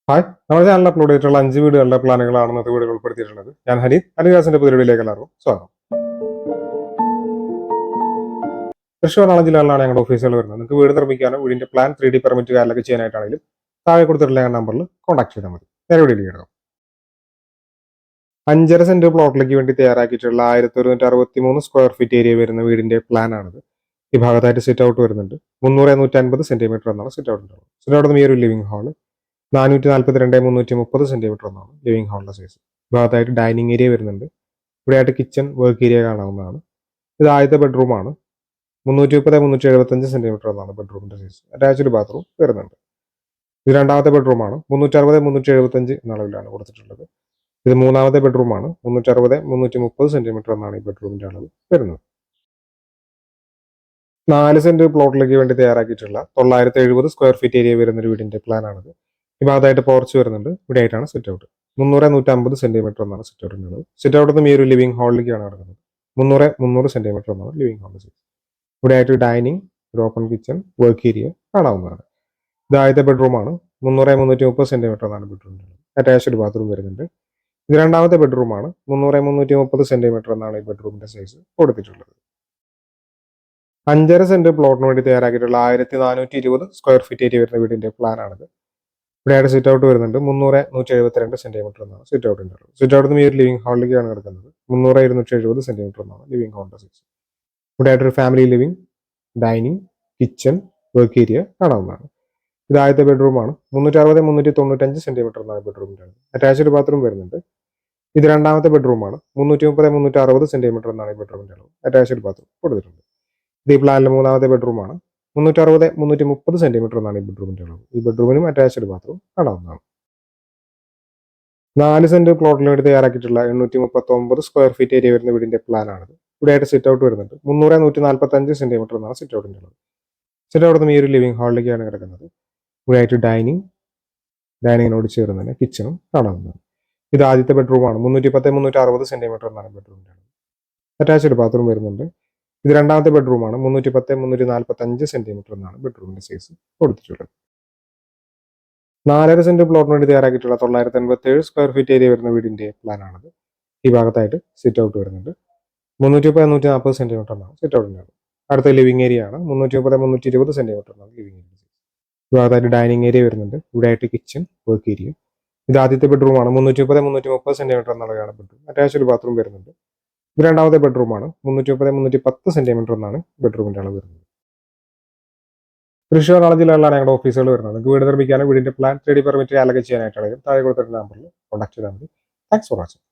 Hi, നമ്മുടെ channel upload ചെയ്തിട്ടുള്ള 5 വീടുകളുടെ പ്ലാനുകളാണ് ഇന്നത്തെ വീടുകൾ ഉൾപ്പെടുത്തിയിട്ടുള്ളത്. ഞാൻ ഹരിദാസിന്റെ പുതിയ വീഡിയോയിലേക്ക് എല്ലാവർക്കും സ്വാഗതം. തൃശ്ശൂർ എറണാകുളം ജില്ലകളിലാണ് ഞങ്ങളുടെ ഓഫീസുകൾ വരുന്നത്. നിങ്ങൾക്ക് വീട് നിർമ്മിക്കാനോ വീടിന്റെ പ്ലാൻ 3D പെർമിറ്റ് കാര്യങ്ങളൊക്കെ ചെയ്യാനായിട്ടാണെങ്കിലും താഴെ കൊടുത്തിട്ടുള്ള നമ്പറിൽ കോൺടാക്ട് ചെയ്താൽ മതി. നേരെ വീഡിയോയിലേക്ക് കിടക്കാം. 5.5 സെന്റ് പ്ലോട്ടിലേക്ക് വേണ്ടി തയ്യാറാക്കിയിട്ടുള്ള 1163 സ്ക്വയർ ഫീറ്റ് ഏരിയ വരുന്ന വീടിന്റെ പ്ലാൻ ആണിത്. ഈ ഭാഗത്തായിട്ട് സിറ്റ് ഔട്ട് വരുന്നുണ്ട്. 300-150 സെന്റിമീറ്റർ എന്നാണ് സിറ്റ് ഔട്ട് ഉണ്ടാവുന്നത്. സിറ്റ് ഔട്ട് ഈ ഒരു ലിവിംഗ് ഹാള് 442-330 സെന്റിമീറ്റർ എന്നാണ് ലിവിംഗ് ഹാളിന്റെ സൈസ്. ഭാഗത്തായിട്ട് ഡൈനിങ് ഏരിയ വരുന്നുണ്ട്. ഇവിടെയായിട്ട് കിച്ചൺ വർക്ക് ഏരിയ കാണാവുന്നതാണ്. ഇത് ആദ്യത്തെ ബെഡ്റൂമാണ്. 330-375 സെന്റിമീറ്റർ എന്നാണ് ബെഡ്റൂമിന്റെ സൈസ്. അറ്റാച്ച്ഡ് ബാത്റൂം വരുന്നുണ്ട്. ഇത് രണ്ടാമത്തെ ബെഡ്റൂമാണ്. 360-375 എന്ന അളവിലാണ് കൊടുത്തിട്ടുള്ളത്. ഇത് മൂന്നാമത്തെ ബെഡ്റൂമാണ്. 360-330 സെന്റിമീറ്റർ എന്നാണ് ഈ ബെഡ്റൂമിന്റെ അളവ് വരുന്നത്. 4 സെന്റ് പ്ലോട്ടിലേക്ക് വേണ്ടി തയ്യാറാക്കിയിട്ടുള്ള 970 സ്ക്വയർ ഫീറ്റ് ഏരിയ വരുന്ന ഒരു വീടിന്റെ പ്ലാൻ ആണിത്. ഈ ഭാഗത്തായിട്ട് പോർച്ച് വരുന്നുണ്ട്. ഇവിടെ ആയിട്ടാണ് സിറ്റ് ഔട്ട്. 300-150 സെന്റിമീറ്റർ എന്നാണ് സിറ്റ് ഔട്ടിന്റെ അളവ്. സിറ്റ് ഔട്ട് നിന്ന് ഈ ഒരു ലിവിംഗ് ഹാളിലേക്കാണ് കിടക്കുന്നത്. 300-300 സെന്റിമീറ്റർ എന്നാണ് ലിവിംഗ് ഹാളിന്റെ സൈസ്. ഇവിടെ ആയിട്ട് ഡൈനിങ്, ഒരു ഓപ്പൺ കിച്ചൺ, വർക്ക് ഏരിയ കാണാവുന്നതാണ്. ഇത് ആദ്യത്തെ ബെഡ്റൂമാണ്. 300-330 സെന്റിമീറ്റർ എന്നാണ് ബെഡ്റൂമിന്റെ അളവ്. അറ്റാച്ച്ഡ് ബാത്റൂം വരുന്നുണ്ട്. ഇത് രണ്ടാമത്തെ ബെഡ്റൂമാണ്. 300-330 സെന്റിമീറ്റർ എന്നാണ് ഈ ബെഡ്റൂമിന്റെ സൈസ് കൊടുത്തിട്ടുള്ളത്. 5.5 സെന്റ് പ്ലോട്ടിന് വേണ്ടി തയ്യാറാക്കിയിട്ടുള്ള 1420 സ്ക്വയർ ഫീറ്റ് ഏരിയ വരുന്ന വീടിന്റെ പ്ലാൻ ആണിത്. ഇവിടെയായിട്ട് സിറ്റ് ഔട്ട് വരുന്നുണ്ട്. 300-172 സെന്റിമീറ്റർ എന്നാണ് സിറ്റ് ഔട്ടിന്റെ അളവ്. സിറ്റ് ഔട്ടിൽ നിന്ന് ഈ ഒരു ലിവിംഗ് ഹാളിലേക്കാണ് കിടക്കുന്നത്. 300-270 സെന്റിമീറ്റർ എന്നാണ് ലിവിംഗ് ഹാളിന്റെ സൈസ്. ഇവിടെ ആയിട്ടൊരു family living, dining, kitchen, work area കാണാവുന്നതാണ്. ഇത് ആദ്യത്തെ ബെഡ്റൂമാണ്. 360-395 സെന്റിമീറ്റർ എന്നാണ് ബെഡ്റൂമിന്റെ അളവ്. അറ്റാച്ച്ഡ് ബാത്റൂം വരുന്നുണ്ട്. ഇത് രണ്ടാമത്തെ ബെഡ്റൂമാണ്. 330-360 സെന്റിമീറ്റർ എന്നാണ് ഈ ബെഡ്റൂമിന്റെ അളവ്. അറ്റാച്ച്ഡ് ബാത്റൂം കൊടുത്തിട്ടുണ്ട്. ഇത് ഈ പ്ലാനിലെ മൂന്നാമത്തെ ബെഡ്റൂമാണ്. 360-330 സെന്റിമീറ്റർ എന്നാണ് ഈ ബെഡ്റൂമിന്റെ അളവ്. ഈ ബെഡ്റൂമിനും അറ്റാച്ച്ഡ് ബാത്റൂം കാണാവുന്നതാണ്. 4 സെന്റ് പ്ലോട്ടിന് വേണ്ടി തയ്യാറാക്കിയിട്ടുള്ള 839 സ്ക്വയർ ഫീറ്റ് ഏരിയ വരുന്ന വീടിന്റെ പ്ലാൻ ആണിത്. ഇവിടെയായിട്ട് സിറ്റ് ഔട്ട് വരുന്നുണ്ട്. 300-145 സെന്റിമീറ്റർ എന്നാണ് സിറ്റ് ഔട്ടിന്റെ അളവ്. സിറ്റ് ഔട്ട് നിന്ന് ഈ ഒരു ലിവിംഗ് ഹാളിലേക്കാണ് കിടക്കുന്നത്. ഇവിടെയായിട്ട് ഡൈനിങ്ങിനോട് ചേർന്ന് തന്നെ കിച്ചണും കാണാവുന്നതാണ്. ഇത് ആദ്യത്തെ ബെഡ്റൂമാണ്. 310-360 സെന്റിമീറ്റർ എന്നാണ് ബെഡ്റൂമിന്റെ അളവ്. അറ്റാച്ച്ഡ് ബാത്റൂം വരുന്നുണ്ട്. ഇത് രണ്ടാമത്തെ ബെഡ്റൂമാണ്. 310-345 സെന്റിമീറ്റർ എന്നാണ് ബെഡ്റൂമിന്റെ സൈസ് കൊടുത്തിട്ടുള്ളത്. 4.5 സെന്റ് പ്ലോട്ടിന് വേണ്ടി തയ്യാറാക്കിയിട്ടുള്ള 987 സ്ക്വയർ ഫീറ്റ് ഏരിയ വരുന്ന വീടിന്റെ പ്ലാൻ ആണത്. ഈ ഭാഗത്തായിട്ട് സിറ്റ് ഔട്ട് വരുന്നുണ്ട്. 330-340 സെന്റിമീറ്റർ എന്നാണ് സിറ്റ് ഔട്ടിന്റെ അളവ്. അടുത്ത ലിവിംഗ് ഏരിയ ആണ്. 330-320 സെന്റിമീറ്റർ എന്നാണ് ലിവിംഗ് ഏരിയ. ഈ ഭാഗത്തായിട്ട് ഡൈനിങ് ഏരിയ വരുന്നുണ്ട്. ഇവിടെ ആയിട്ട് കിച്ചൺ, വർക്ക് ഏരിയ. ഇത് ആദ്യത്തെ ബെഡ്റൂമാണ്. 330-330 സെന്റിമീറ്റർ എന്നുള്ളതാണ് ബെഡ്റൂം. അറ്റാച്ച്ഡ് ബാത്റൂം വരുന്നുണ്ട്. ഇത് രണ്ടാമത്തെ ബെഡ്റൂമാണ്. 330-310 സെന്റിമീറ്റർ എന്നാണ് ബെഡ്റൂമിന്റെ അളവ് വരുന്നത്. തൃശ്ശൂർ എറണാകുളം ജില്ലകളിലാണ് ഞങ്ങളുടെ ഓഫീസുകൾ വരുന്നത്. നിങ്ങൾക്ക് വീട് നിർമ്മിക്കാനും വീടിന്റെ പ്ലാൻ 3D പെർമിറ്റ് അലൊക്കെ ചെയ്യാനായിട്ടാണെങ്കിലും താഴെ കൊടുത്തിട്ടുള്ള നമ്പറിൽ കോൺടാക്ട് ചെയ്താൽ മതി. Thanks for watching.